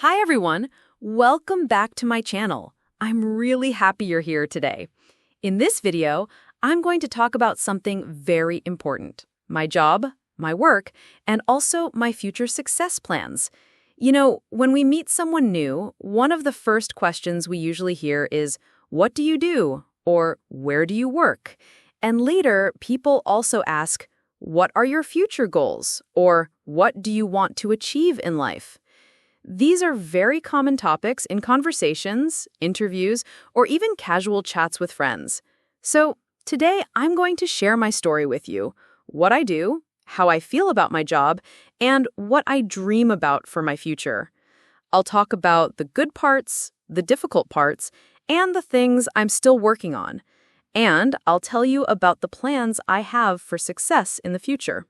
Hi everyone, welcome back to my channel. I'm really happy you're here today. In this video, I'm going to talk about something very important. My job, my work, and also my future success plans. You know, when we meet someone new, one of the first questions we usually hear is, "What do you do?" or "Where do you work?" And later, people also ask, "What are your future goals?" or "What do you want to achieve in life?" These are very common topics in conversations, interviews, or even casual chats with friends. So, today I'm going to share my story with you, what I do, how I feel about my job, and what I dream about for my future. I'll talk about the good parts, the difficult parts, and the things I'm still working on. And I'll tell you about the plans I have for success in the future.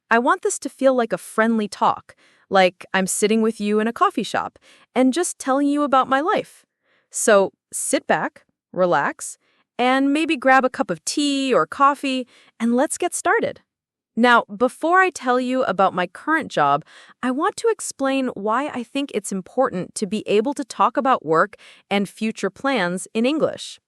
I want this to feel like a friendly talk, like I'm sitting with you in a coffee shop and just telling you about my life. So sit back, relax, and maybe grab a cup of tea or coffee, and let's get started. Now, before I tell you about my current job, I want to explain why I think it's important to be able to talk about work and future plans in English.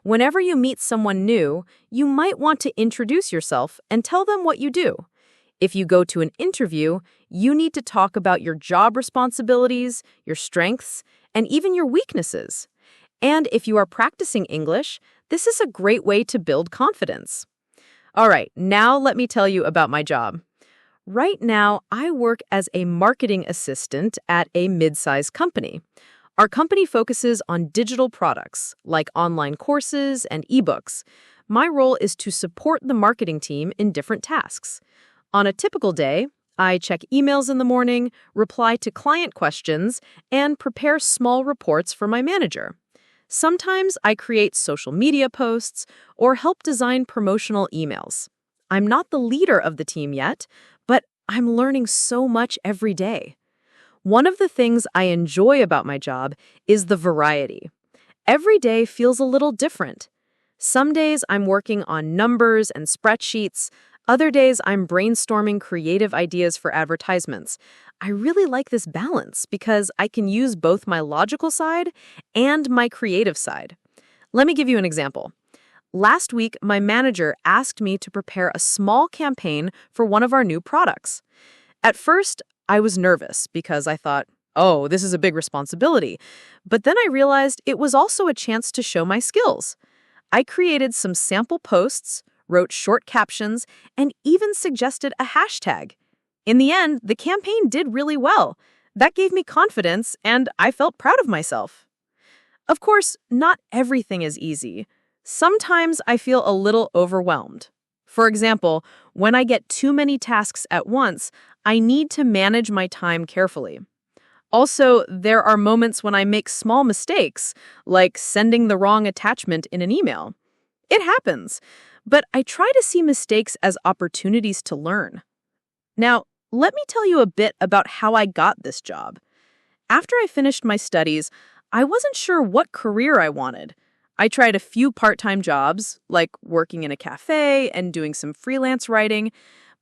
Whenever you meet someone new, you might want to introduce yourself and tell them what you do. If you go to an interview, you need to talk about your job responsibilities, your strengths, and even your weaknesses. And if you are practicing English, this is a great way to build confidence. All right, now let me tell you about my job. Right now, I work as a marketing assistant at a mid-sized company. Our company focuses on digital products, like online courses and ebooks. My role is to support the marketing team in different tasks. On a typical day, I check emails in the morning, reply to client questions, and prepare small reports for my manager. Sometimes I create social media posts or help design promotional emails. I'm not the leader of the team yet, but I'm learning so much every day. One of the things I enjoy about my job is the variety. Every day feels a little different. Some days I'm working on numbers and spreadsheets. Other days, I'm brainstorming creative ideas for advertisements. I really like this balance because I can use both my logical side and my creative side. Let me give you an example. Last week, my manager asked me to prepare a small campaign for one of our new products. At first, I was nervous because I thought, oh, this is a big responsibility. But then I realized it was also a chance to show my skills. I created some sample posts, wrote short captions, and even suggested a hashtag. In the end, the campaign did really well. That gave me confidence, and I felt proud of myself. Of course, not everything is easy. Sometimes I feel a little overwhelmed. For example, when I get too many tasks at once, I need to manage my time carefully. Also, there are moments when I make small mistakes, like sending the wrong attachment in an email. It happens. But I try to see mistakes as opportunities to learn. Now, let me tell you a bit about how I got this job. After I finished my studies, I wasn't sure what career I wanted. I tried a few part-time jobs, like working in a cafe and doing some freelance writing,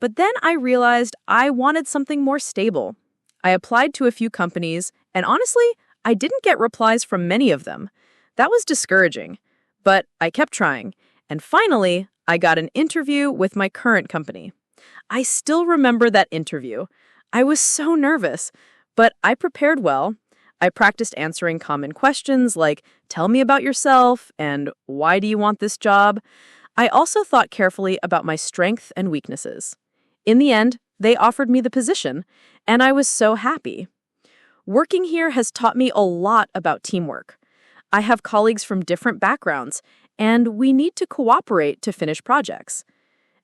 but then I realized I wanted something more stable. I applied to a few companies, and honestly, I didn't get replies from many of them. That was discouraging, but I kept trying. And finally, I got an interview with my current company. I still remember that interview. I was so nervous, but I prepared well. I practiced answering common questions like, "Tell me about yourself," and "Why do you want this job?" I also thought carefully about my strengths and weaknesses. In the end, they offered me the position, and I was so happy. Working here has taught me a lot about teamwork. I have colleagues from different backgrounds, and we need to cooperate to finish projects.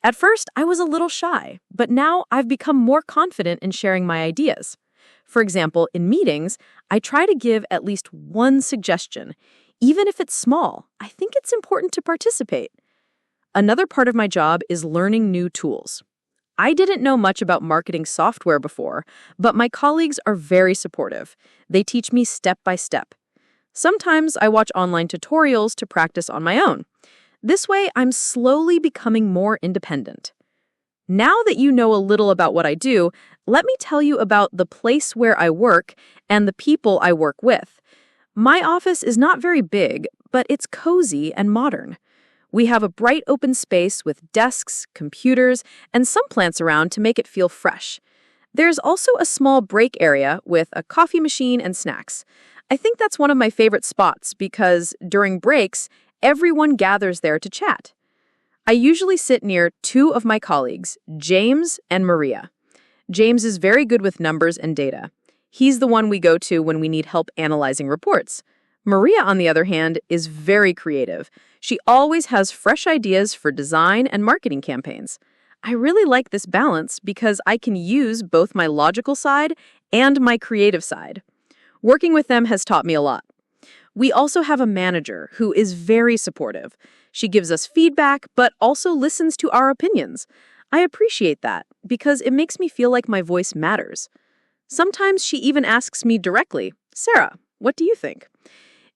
At first, I was a little shy, but now I've become more confident in sharing my ideas. For example, in meetings, I try to give at least one suggestion. Even if it's small, I think it's important to participate. Another part of my job is learning new tools. I didn't know much about marketing software before, but my colleagues are very supportive. They teach me step by step. Sometimes I watch online tutorials to practice on my own. This way, I'm slowly becoming more independent. Now that you know a little about what I do, let me tell you about the place where I work and the people I work with. My office is not very big, but it's cozy and modern. We have a bright open space with desks, computers, and some plants around to make it feel fresh. There's also a small break area with a coffee machine and snacks. I think that's one of my favorite spots because during breaks, everyone gathers there to chat. I usually sit near two of my colleagues, James and Maria. James is very good with numbers and data. He's the one we go to when we need help analyzing reports. Maria, on the other hand, is very creative. She always has fresh ideas for design and marketing campaigns. I really like this balance because I can use both my logical side and my creative side. Working with them has taught me a lot. We also have a manager who is very supportive. She gives us feedback, but also listens to our opinions. I appreciate that because it makes me feel like my voice matters. Sometimes she even asks me directly, "Sarah, what do you think?"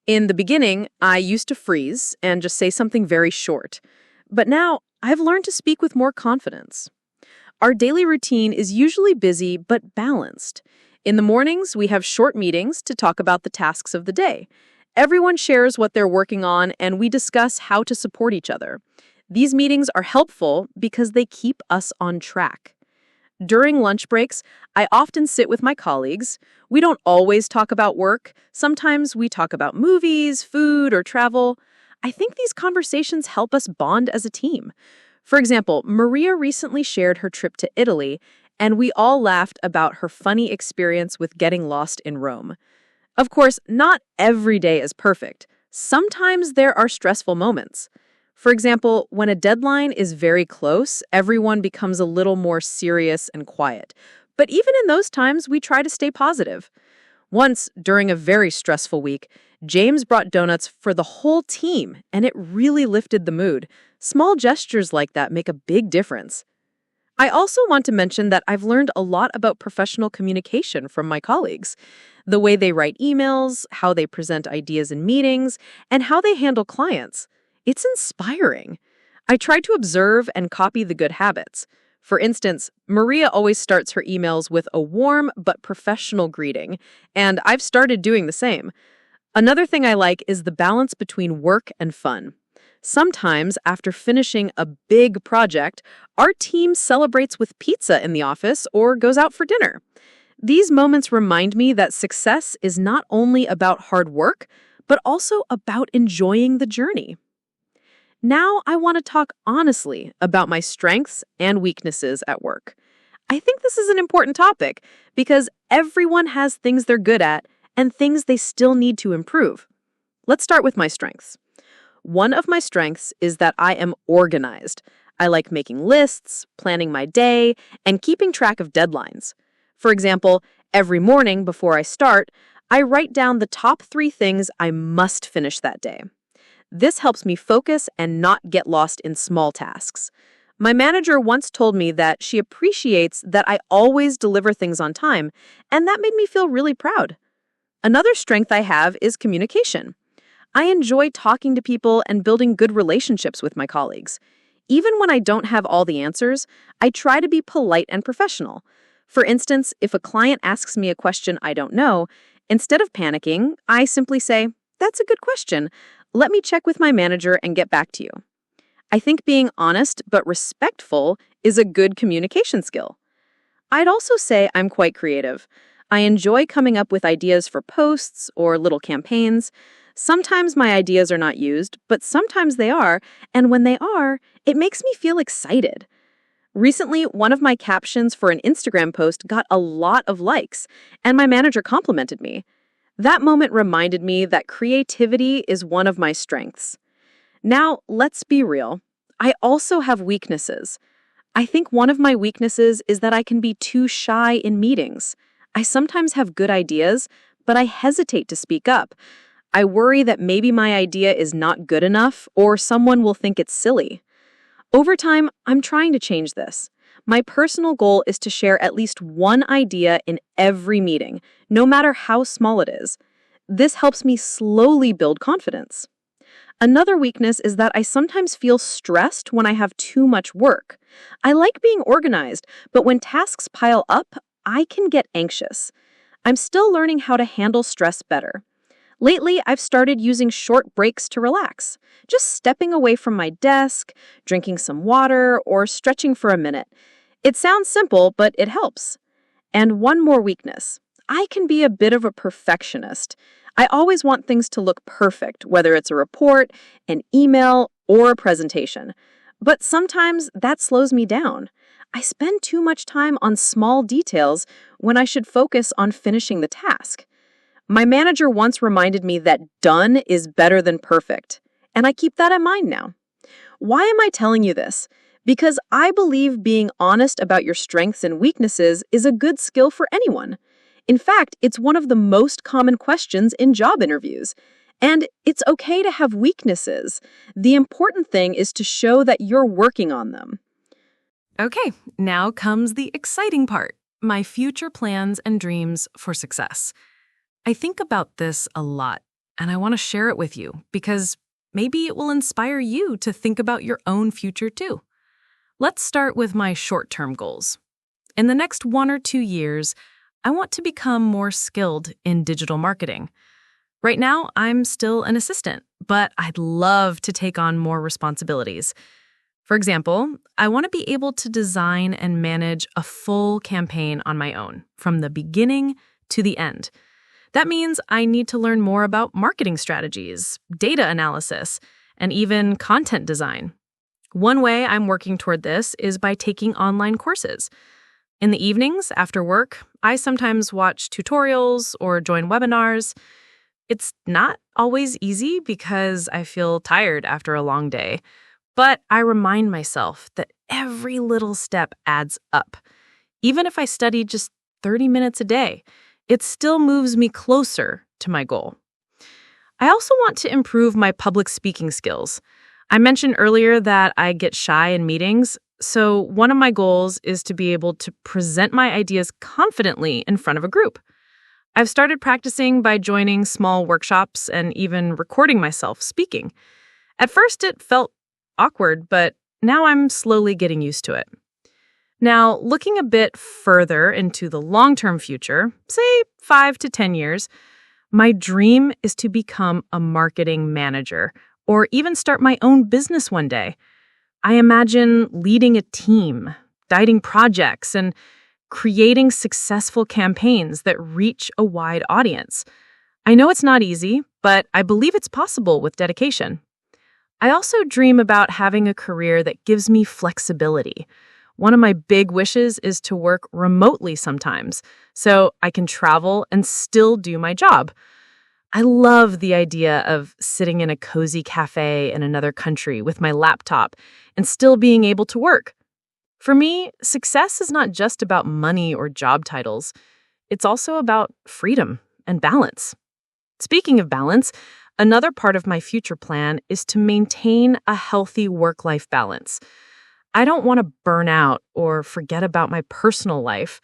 In the beginning, I used to freeze and just say something very short. But now, I've learned to speak with more confidence. Our daily routine is usually busy but balanced. In the mornings, we have short meetings to talk about the tasks of the day. Everyone shares what they're working on, and we discuss how to support each other. These meetings are helpful because they keep us on track. During lunch breaks, I often sit with my colleagues. We don't always talk about work. Sometimes we talk about movies, food, or travel. I think these conversations help us bond as a team. For example, Maria recently shared her trip to Italy, and we all laughed about her funny experience with getting lost in Rome. Of course, not every day is perfect. Sometimes there are stressful moments. For example, when a deadline is very close, everyone becomes a little more serious and quiet. But even in those times, we try to stay positive. Once, during a very stressful week, James brought donuts for the whole team, and it really lifted the mood. Small gestures like that make a big difference. I also want to mention that I've learned a lot about professional communication from my colleagues. The way they write emails, how they present ideas in meetings, and how they handle clients. It's inspiring. I try to observe and copy the good habits. For instance, Maria always starts her emails with a warm but professional greeting, and I've started doing the same. Another thing I like is the balance between work and fun. Sometimes, after finishing a big project, our team celebrates with pizza in the office or goes out for dinner. These moments remind me that success is not only about hard work, but also about enjoying the journey. Now I want to talk honestly about my strengths and weaknesses at work. I think this is an important topic because everyone has things they're good at and things they still need to improve. Let's start with my strengths. One of my strengths is that I am organized. I like making lists, planning my day, and keeping track of deadlines. For example, every morning before I start, I write down the top 3 things I must finish that day. This helps me focus and not get lost in small tasks. My manager once told me that she appreciates that I always deliver things on time, and that made me feel really proud. Another strength I have is communication. I enjoy talking to people and building good relationships with my colleagues. Even when I don't have all the answers, I try to be polite and professional. For instance, if a client asks me a question I don't know, instead of panicking, I simply say, "That's a good question. Let me check with my manager and get back to you." I think being honest but respectful is a good communication skill. I'd also say I'm quite creative. I enjoy coming up with ideas for posts or little campaigns. Sometimes my ideas are not used, but sometimes they are, and when they are, it makes me feel excited. Recently, one of my captions for an Instagram post got a lot of likes, and my manager complimented me. That moment reminded me that creativity is one of my strengths. Now, let's be real. I also have weaknesses. I think one of my weaknesses is that I can be too shy in meetings. I sometimes have good ideas, but I hesitate to speak up. I worry that maybe my idea is not good enough or someone will think it's silly. Over time, I'm trying to change this. My personal goal is to share at least one idea in every meeting, no matter how small it is. This helps me slowly build confidence. Another weakness is that I sometimes feel stressed when I have too much work. I like being organized, but when tasks pile up, I can get anxious. I'm still learning how to handle stress better. Lately, I've started using short breaks to relax, just stepping away from my desk, drinking some water, or stretching for a minute. It sounds simple, but it helps. And one more weakness. I can be a bit of a perfectionist. I always want things to look perfect, whether it's a report, an email, or a presentation. But sometimes that slows me down. I spend too much time on small details when I should focus on finishing the task. My manager once reminded me that done is better than perfect, and I keep that in mind now. Why am I telling you this? Because I believe being honest about your strengths and weaknesses is a good skill for anyone. In fact, it's one of the most common questions in job interviews. And it's okay to have weaknesses. The important thing is to show that you're working on them. Okay, now comes the exciting part, my future plans and dreams for success. I think about this a lot, and I want to share it with you because maybe it will inspire you to think about your own future too. Let's start with my short-term goals. In the next 1 or 2 years, I want to become more skilled in digital marketing. Right now, I'm still an assistant, but I'd love to take on more responsibilities. For example, I want to be able to design and manage a full campaign on my own, from the beginning to the end. That means I need to learn more about marketing strategies, data analysis, and even content design. One way I'm working toward this is by taking online courses. In the evenings, after work, I sometimes watch tutorials or join webinars. It's not always easy because I feel tired after a long day, but I remind myself that every little step adds up. Even if I study just 30 minutes a day, it still moves me closer to my goal. I also want to improve my public speaking skills. I mentioned earlier that I get shy in meetings, so one of my goals is to be able to present my ideas confidently in front of a group. I've started practicing by joining small workshops and even recording myself speaking. At first, it felt awkward, but now I'm slowly getting used to it. Now, looking a bit further into the long-term future, say 5 to 10 years, my dream is to become a marketing manager or even start my own business one day. I imagine leading a team, guiding projects, and creating successful campaigns that reach a wide audience. I know it's not easy, but I believe it's possible with dedication. I also dream about having a career that gives me flexibility. One of my big wishes is to work remotely sometimes, so I can travel and still do my job. I love the idea of sitting in a cozy cafe in another country with my laptop and still being able to work. For me, success is not just about money or job titles. It's also about freedom and balance. Speaking of balance, another part of my future plan is to maintain a healthy work-life balance. I don't want to burn out or forget about my personal life.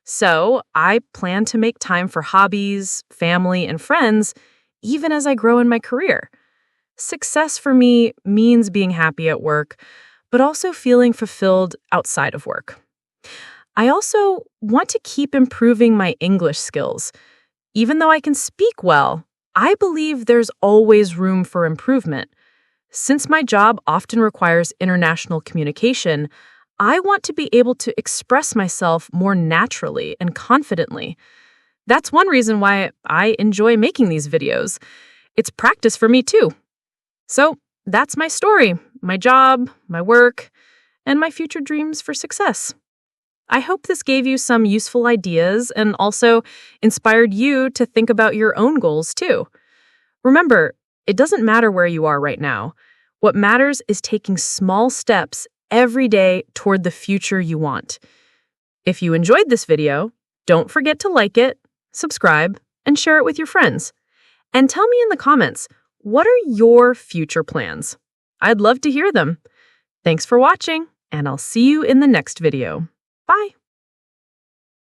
So I plan to make time for hobbies, family, and friends, even as I grow in my career. Success for me means being happy at work, but also feeling fulfilled outside of work. I also want to keep improving my English skills. Even though I can speak well, I believe there's always room for improvement. Since my job often requires international communication, I want to be able to express myself more naturally and confidently. That's one reason why I enjoy making these videos. It's practice for me too. So that's my story, my job, my work, and my future dreams for success. I hope this gave you some useful ideas and also inspired you to think about your own goals too. Remember, it doesn't matter where you are right now. What matters is taking small steps every day toward the future you want. If you enjoyed this video, don't forget to like it, subscribe, and share it with your friends. And tell me in the comments, what are your future plans? I'd love to hear them. Thanks for watching, and I'll see you in the next video. Bye.